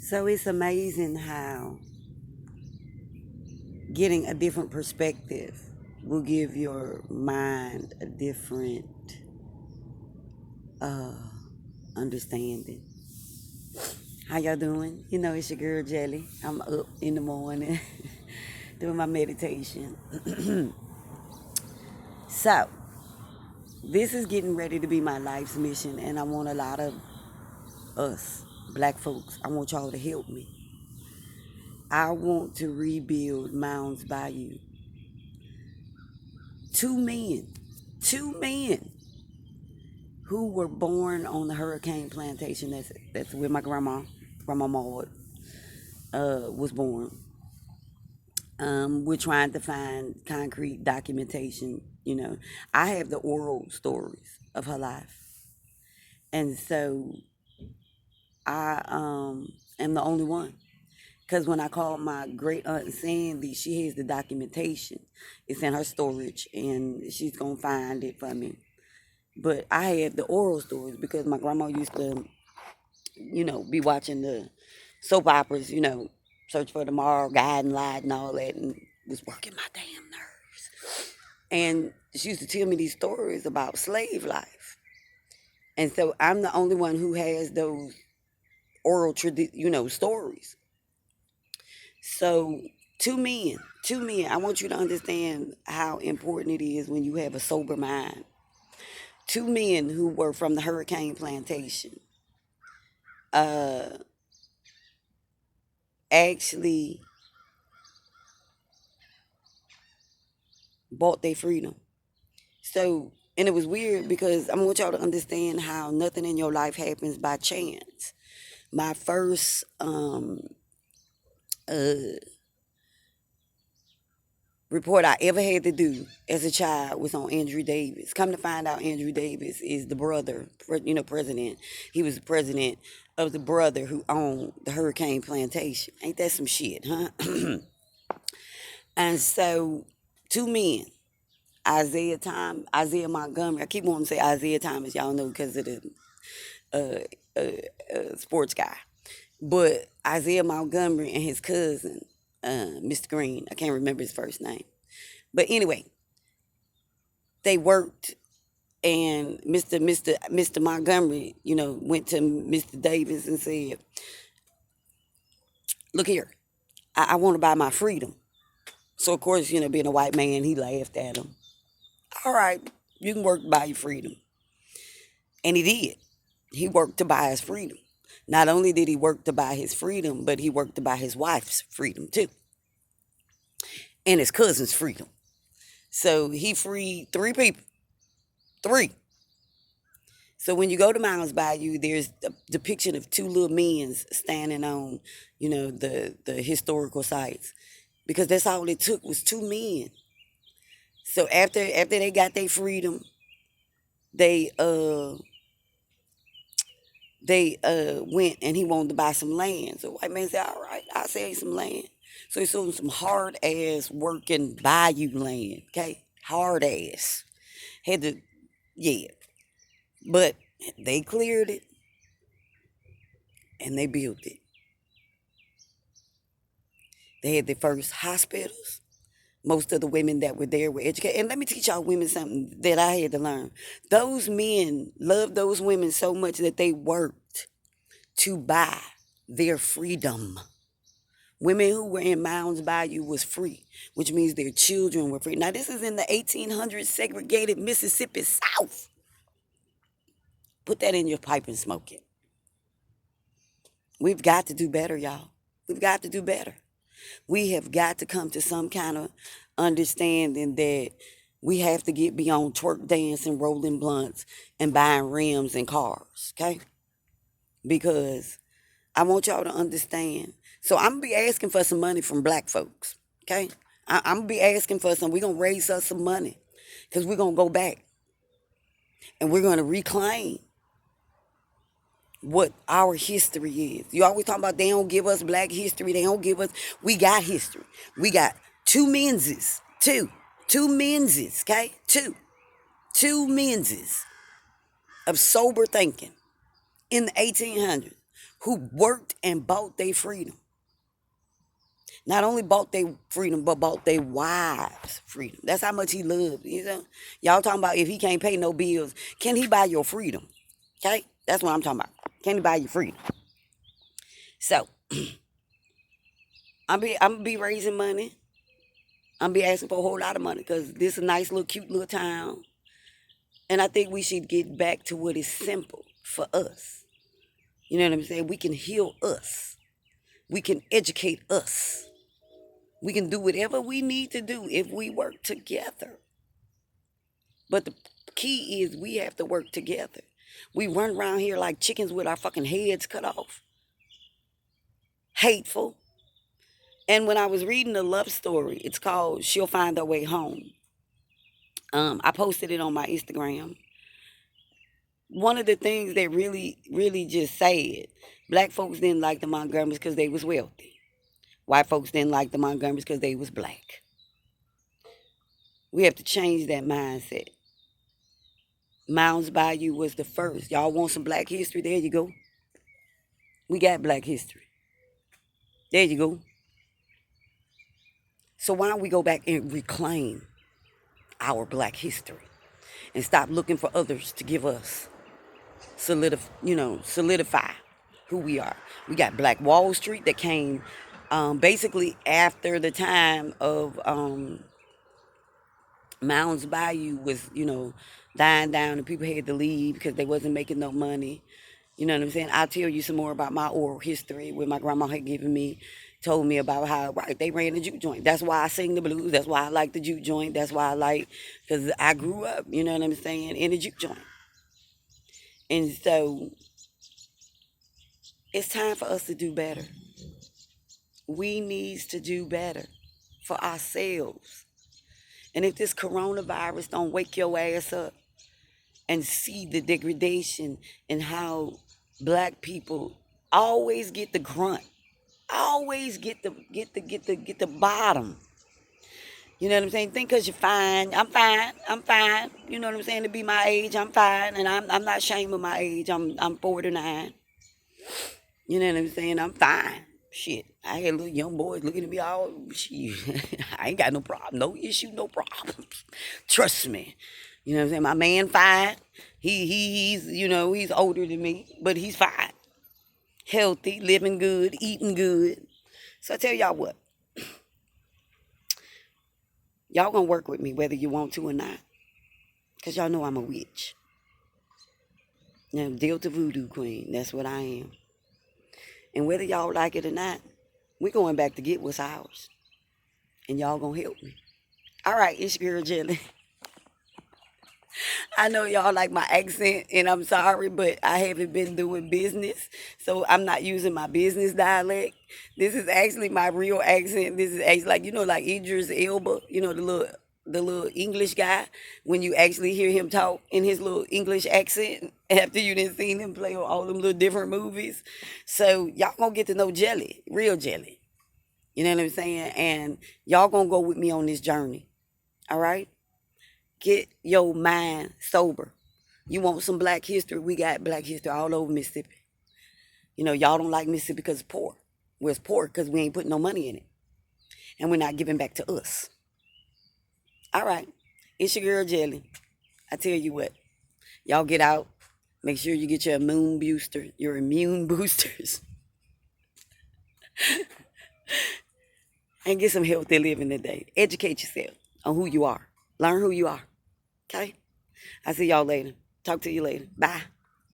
So it's amazing how getting a different perspective will give your mind a different uh, understanding. How y'all doing? You know, it's your girl Jelly. I'm up in the morning doing my meditation. So, this is getting ready to be my life's mission, and I want a lot of us, black folks, I want y'all to help me. I want to rebuild Mounds Bayou. Two men, two men who were born on the hurricane plantation. That's where my grandma Maud, was born. We're trying to find concrete documentation. I have the oral stories of her life, and so I am the only one. Because when I called my great aunt Sandy, she has the documentation. It's in her storage, and she's gonna find it for me. But I had the oral stories because my grandma used to, be watching the soap operas, Search for Tomorrow, Guide and Light, and all that, and was working my damn nerves. And she used to tell me these stories about slave life. And so I'm the only one who has those oral, stories. So, two men, I want you to understand how important it is when you have a sober mind. Two men who were from the Hurricane Plantation uh, actually bought their freedom. So, and it was weird because I want y'all to understand how nothing in your life happens by chance. My first uh, report I ever had to do as a child was on Andrew Davis. Come to find out, Andrew Davis is the brother, president. He was the president of the brother who owned the Hurricane Plantation. Ain't that some shit, huh? And so, two men, Isaiah Montgomery. I keep wanting to say Isaiah Thomas, y'all know, because of the sports guy. But Isaiah Montgomery and his cousin, Mr. Green, I can't remember his first name. But anyway, they worked, and Mr. Montgomery, went to Mr. Davis and said, "Look here, I want to buy my freedom." So of course, being a white man, he laughed at him. All right, you can work to buy your freedom, and he did. He worked to buy his freedom. Not only did he work to buy his freedom, but he worked to buy his wife's freedom too, and his cousin's freedom. So he freed three people. Three. So when you go to Mounds Bayou, there's a depiction of two little men standing on, the historical sites, because that's all it took was two men. So after they got their freedom, they went and he wanted to buy some land. So white man said, "All right, I'll sell you some land." So he sold him some hard ass working bayou land. Okay, hard ass. Had to, yeah, but they cleared it and they built it. They had the first hospitals. Most of the women that were there were educated. And let me teach y'all women something that I had to learn. Those men loved those women so much that they worked to buy their freedom. Women who were in Mounds Bayou was free, which means their children were free. Now, this is in the 1800s segregated Mississippi South. Put that in your pipe and smoke it. We've got to do better, y'all. We've got to do better. We have got to come to some kind of understanding that we have to get beyond twerk dancing, rolling blunts, and buying rims and cars, okay? Because I want y'all to understand. So I'm going to be asking for some money from black folks, okay? I'm going to be asking for some. We're going to raise us some money because we're going to go back and we're going to reclaim what our history is. You always talk about they don't give us black history. They don't give us. We got history. We got two menses. Two menses, okay? Two menses of sober thinking in the 1800s who worked and bought their freedom. Not only bought their freedom, but bought their wives' freedom. That's how much he loved. You know, y'all talking about if he can't pay no bills, can he buy your freedom? Okay, that's what I'm talking about. Can he buy your freedom? So I'm gonna be raising money. I'm gonna be asking for a whole lot of money because this is a nice little cute little town, and I think we should get back to what is simple for us. You know what I'm saying? We can heal us. We can educate us. We can do whatever we need to do if we work together. But the key is we have to work together. We run around here like chickens with our fucking heads cut off. Hateful. And when I was reading the love story, it's called She'll Find Her Way Home. I posted it on my Instagram. One of the things that really, really just said, black folks didn't like the Montgomerys because they was wealthy. White folks didn't like the Montgomerys because they was black. We have to change that mindset. Mounds Bayou was the first. Y'all want some black history? There you go. We got black history. There you go. So why don't we go back and reclaim our black history and stop looking for others to give us solidify who we are. We got Black Wall Street that came basically after the time of Mounds Bayou was, dying down and people had to leave because they wasn't making no money. You know what I'm saying? I'll tell you some more about my oral history, what my grandma had given me, told me about how, right, they ran the juke joint. That's why I sing the blues. That's why I like the juke joint. That's why I like, because I grew up, you know what I'm saying, in the juke joint. And so it's time for us to do better. We need to do better for ourselves. And if this coronavirus don't wake your ass up and see the degradation and how black people always get the grunt, always get the bottom. You know what I'm saying? Think because you're fine. I'm fine. I'm fine. You know what I'm saying? To be my age, I'm fine. And I'm not ashamed of my age. I'm 49. You know what I'm saying? I'm fine. Shit. I had little young boys looking at me all, shit. I ain't got no problem. No issue, no problems. Trust me. You know what I'm saying? My man fine. He's older than me, but he's fine. Healthy, living good, eating good. So I tell y'all what. Y'all gonna work with me whether you want to or not. Because y'all know I'm a witch. Now, Delta Voodoo Queen. That's what I am. And whether y'all like it or not, we're going back to get what's ours. And y'all gonna help me. All right, it's your girl Jelly. I know y'all like my accent, and I'm sorry, but I haven't been doing business, so I'm not using my business dialect. This is actually my real accent. This is actually like Idris Elba, the little English guy. When you actually hear him talk in his little English accent after you didn't seen him play on all them little different movies, so y'all gonna get to know Jelly, real Jelly. You know what I'm saying? And y'all gonna go with me on this journey. All right? Get your mind sober. You want some black history? We got black history all over Mississippi. Y'all don't like Mississippi because it's poor. Well, it's poor because we ain't putting no money in it. And we're not giving back to us. All right. It's your girl Jelly. I tell you what. Y'all get out. Make sure you get your immune boosters. And get some healthy living today. Educate yourself on who you are. Learn who you are. Okay? I'll see y'all later. Talk to you later. Bye.